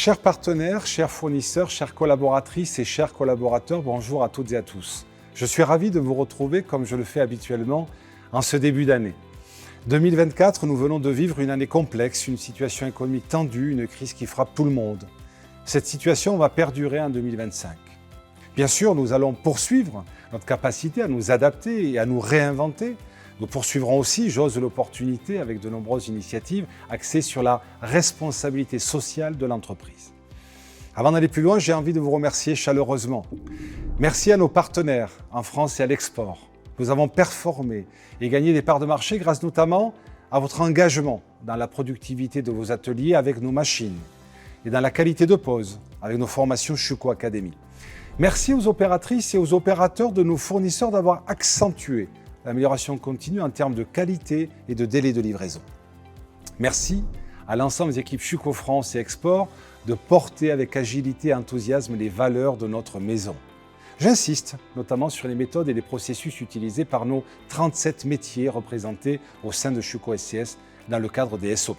Chers partenaires, chers fournisseurs, chères collaboratrices et chers collaborateurs, bonjour à toutes et à tous. Je suis ravi de vous retrouver comme je le fais habituellement en ce début d'année. 2024, nous venons de vivre une année complexe, une situation économique tendue, une crise qui frappe tout le monde. Cette situation va perdurer en 2025. Bien sûr, nous allons poursuivre notre capacité à nous adapter et à nous réinventer. Nous poursuivrons aussi, j'ose l'opportunité, avec de nombreuses initiatives axées sur la responsabilité sociale de l'entreprise. Avant d'aller plus loin, j'ai envie de vous remercier chaleureusement. Merci à nos partenaires en France et à l'export. Nous avons performé et gagné des parts de marché grâce notamment à votre engagement dans la productivité de vos ateliers avec nos machines et dans la qualité de pose avec nos formations Schuko Academy. Merci aux opératrices et aux opérateurs de nos fournisseurs d'avoir accentué l'amélioration continue en termes de qualité et de délai de livraison. Merci à l'ensemble des équipes Schuko France et Export de porter avec agilité et enthousiasme les valeurs de notre maison. J'insiste notamment sur les méthodes et les processus utilisés par nos 37 métiers représentés au sein de Schuko SCS dans le cadre des SOP.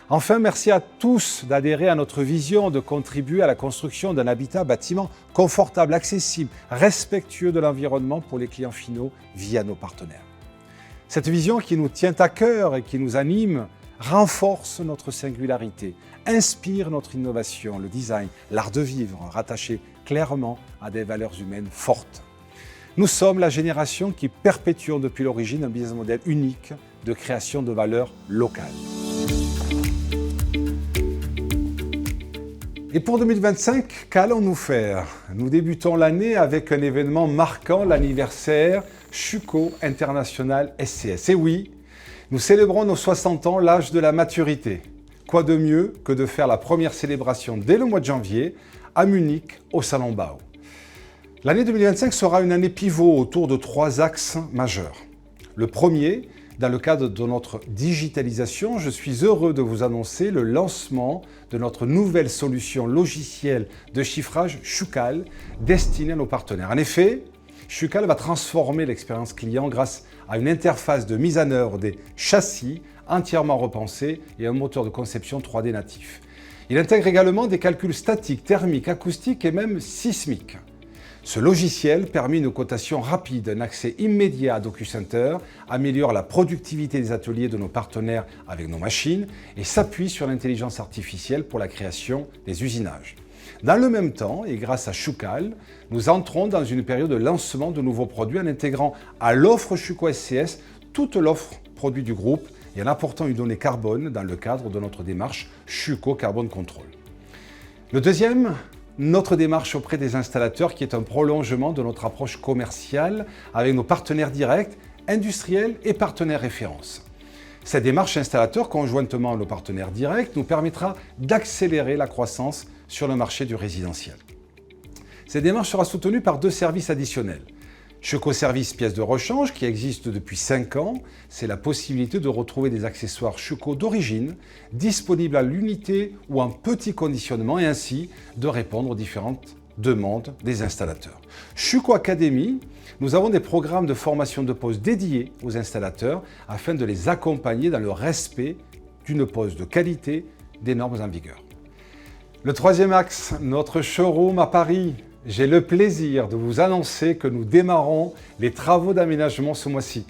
Enfin, merci à tous d'adhérer à notre vision de contribuer à la construction d'un habitat bâtiment confortable, accessible, respectueux de l'environnement pour les clients finaux via nos partenaires. Cette vision qui nous tient à cœur et qui nous anime renforce notre singularité, inspire notre innovation, le design, l'art de vivre, rattaché clairement à des valeurs humaines fortes. Nous sommes la génération qui perpétue depuis l'origine un business model unique de création de valeurs locales. Et pour 2025, qu'allons-nous faire? Nous débutons l'année avec un événement marquant l'anniversaire Schuko International SCS. Et oui, nous célébrons nos 60 ans, l'âge de la maturité. Quoi de mieux que de faire la première célébration dès le mois de janvier à Munich, au Salon Bau. L'année 2025 sera une année pivot autour de 3 axes majeurs. Le premier, dans le cadre de notre digitalisation, je suis heureux de vous annoncer le lancement de notre nouvelle solution logicielle de chiffrage Schucal destinée à nos partenaires. En effet, Schucal va transformer l'expérience client grâce à une interface de mise en œuvre des châssis entièrement repensés et un moteur de conception 3D natif. Il intègre également des calculs statiques, thermiques, acoustiques et même sismiques. Ce logiciel permet une cotation rapide, un accès immédiat à DocuCenter, améliore la productivité des ateliers de nos partenaires avec nos machines et s'appuie sur l'intelligence artificielle pour la création des usinages. Dans le même temps, et grâce à Schucal, nous entrons dans une période de lancement de nouveaux produits en intégrant à l'offre Schuko SCS toute l'offre produit du groupe et en apportant une donnée carbone dans le cadre de notre démarche Schuko Carbon Control. Le deuxième, notre démarche auprès des installateurs qui est un prolongement de notre approche commerciale avec nos partenaires directs, industriels et partenaires références. Cette démarche installateur, conjointement à nos partenaires directs, nous permettra d'accélérer la croissance sur le marché du résidentiel. Cette démarche sera soutenue par 2 services additionnels. Schuko Service pièces de rechange qui existe depuis 5 ans, c'est la possibilité de retrouver des accessoires Schuko d'origine disponibles à l'unité ou en petit conditionnement et ainsi de répondre aux différentes demandes des installateurs. Schuko Academy, nous avons des programmes de formation de pose dédiés aux installateurs afin de les accompagner dans le respect d'une pose de qualité des normes en vigueur. Le troisième axe, notre showroom à Paris. J'ai le plaisir de vous annoncer que nous démarrons les travaux d'aménagement ce mois-ci.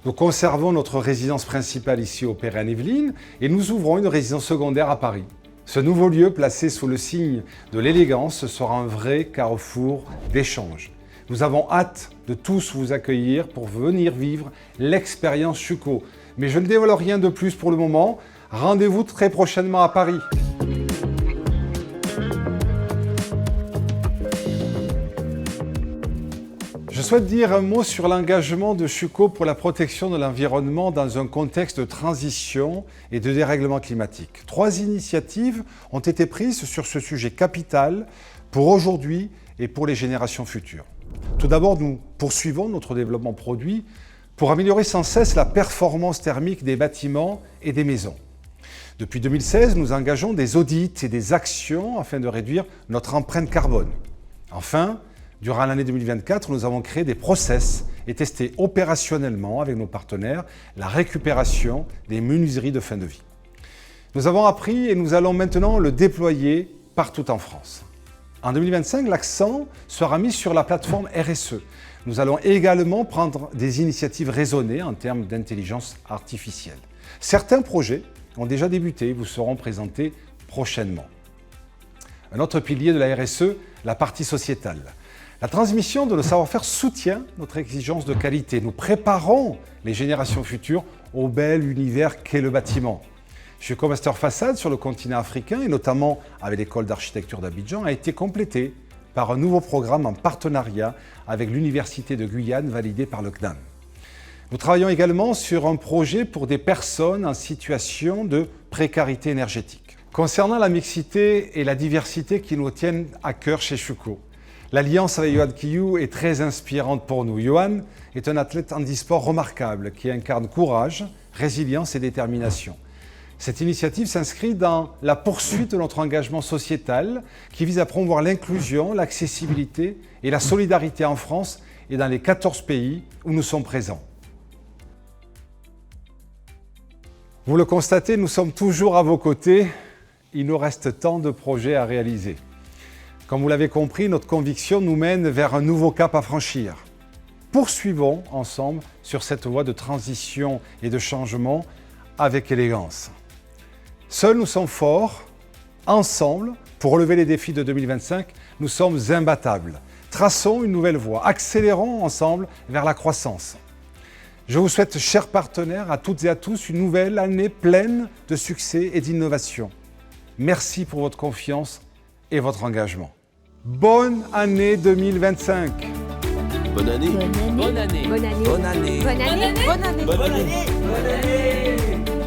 Nous conservons notre résidence principale ici au Perrin-Yvelines et nous ouvrons une résidence secondaire à Paris. Ce nouveau lieu, placé sous le signe de l'élégance, sera un vrai carrefour d'échange. Nous avons hâte de tous vous accueillir pour venir vivre l'expérience Schuko. Mais je ne dévoile rien de plus pour le moment. Rendez-vous très prochainement à Paris. Je souhaite dire un mot sur l'engagement de Schuko pour la protection de l'environnement dans un contexte de transition et de dérèglement climatique. 3 initiatives ont été prises sur ce sujet capital pour aujourd'hui et pour les générations futures. Tout d'abord, nous poursuivons notre développement produit pour améliorer sans cesse la performance thermique des bâtiments et des maisons. Depuis 2016, nous engageons des audits et des actions afin de réduire notre empreinte carbone. Enfin, durant l'année 2024, nous avons créé des process et testé opérationnellement avec nos partenaires la récupération des menuiseries de fin de vie. Nous avons appris et nous allons maintenant le déployer partout en France. En 2025, l'accent sera mis sur la plateforme RSE. Nous allons également prendre des initiatives raisonnées en termes d'intelligence artificielle. Certains projets ont déjà débuté et vous seront présentés prochainement. Un autre pilier de la RSE, la partie sociétale. La transmission de nos savoir-faire soutient notre exigence de qualité. Nous préparons les générations futures au bel univers qu'est le bâtiment. Schüco Master Façade sur le continent africain, et notamment avec l'école d'architecture d'Abidjan, a été complété par un nouveau programme en partenariat avec l'Université de Guyane validé par le CNAM. Nous travaillons également sur un projet pour des personnes en situation de précarité énergétique. Concernant la mixité et la diversité qui nous tiennent à cœur chez Schüco, l'alliance avec Yohan Kiyou est très inspirante pour nous. Yohan est un athlète handisport remarquable qui incarne courage, résilience et détermination. Cette initiative s'inscrit dans la poursuite de notre engagement sociétal qui vise à promouvoir l'inclusion, l'accessibilité et la solidarité en France et dans les 14 pays où nous sommes présents. Vous le constatez, nous sommes toujours à vos côtés. Il nous reste tant de projets à réaliser. Comme vous l'avez compris, notre conviction nous mène vers un nouveau cap à franchir. Poursuivons ensemble sur cette voie de transition et de changement avec élégance. Seuls nous sommes forts, ensemble, pour relever les défis de 2025, nous sommes imbattables. Traçons une nouvelle voie, accélérons ensemble vers la croissance. Je vous souhaite, chers partenaires, à toutes et à tous, une nouvelle année pleine de succès et d'innovation. Merci pour votre confiance et votre engagement. Bonne année 2025. Bonne année. Bonne année. Bonne année. Bonne année. Bonne année. Bonne année. Bonne année. Bonne année.